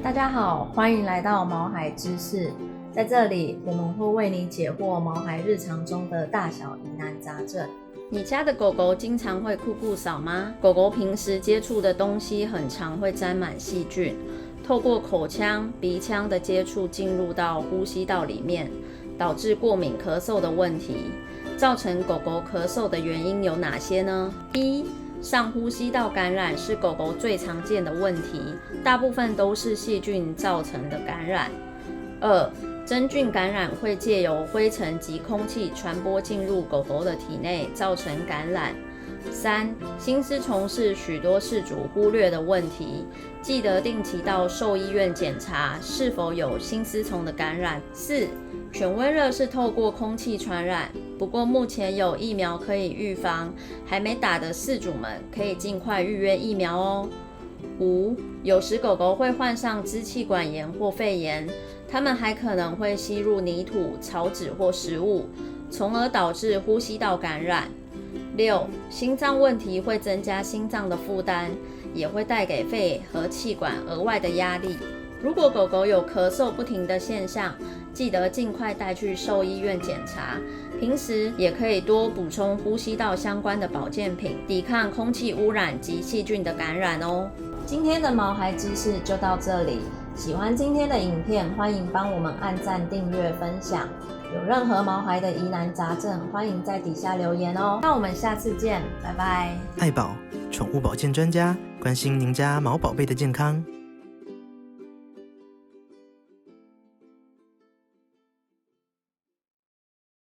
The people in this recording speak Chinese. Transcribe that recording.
大家好，欢迎来到毛孩知识。在这里，我们会为你解惑毛孩日常中的大小疑难杂症。你家的狗狗经常会酷酷扫吗？狗狗平时接触的东西很常会沾满细菌，透过口腔、鼻腔的接触进入到呼吸道里面，导致过敏咳嗽的问题。造成狗狗咳嗽的原因有哪些呢？一、上呼吸道感染是狗狗最常见的问题，大部分都是细菌造成的感染。二、真菌感染会借由灰尘及空气传播进入狗狗的体内，造成感染。三、心丝虫是许多饲主忽略的问题，记得定期到兽医院检查是否有心丝虫的感染。四、犬瘟热是透过空气传染，不过目前有疫苗可以预防，还没打的饲主们可以尽快预约疫苗哦。五、有时狗狗会患上支气管炎或肺炎，它们还可能会吸入泥土、草籽或食物，从而导致呼吸道感染。六、心脏问题会增加心脏的负担，也会带给肺和气管额外的压力。如果狗狗有咳嗽不停的现象，记得尽快带去兽医院检查。平时也可以多补充呼吸道相关的保健品，抵抗空气污染及细菌的感染哦。今天的毛孩知识就到这里，喜欢今天的影片，欢迎帮我们按赞、订阅、分享。有任何毛孩的疑难杂症，欢迎在底下留言哦。那我们下次见，拜拜。爱宝宠物保健专家，关心您家毛宝贝的健康。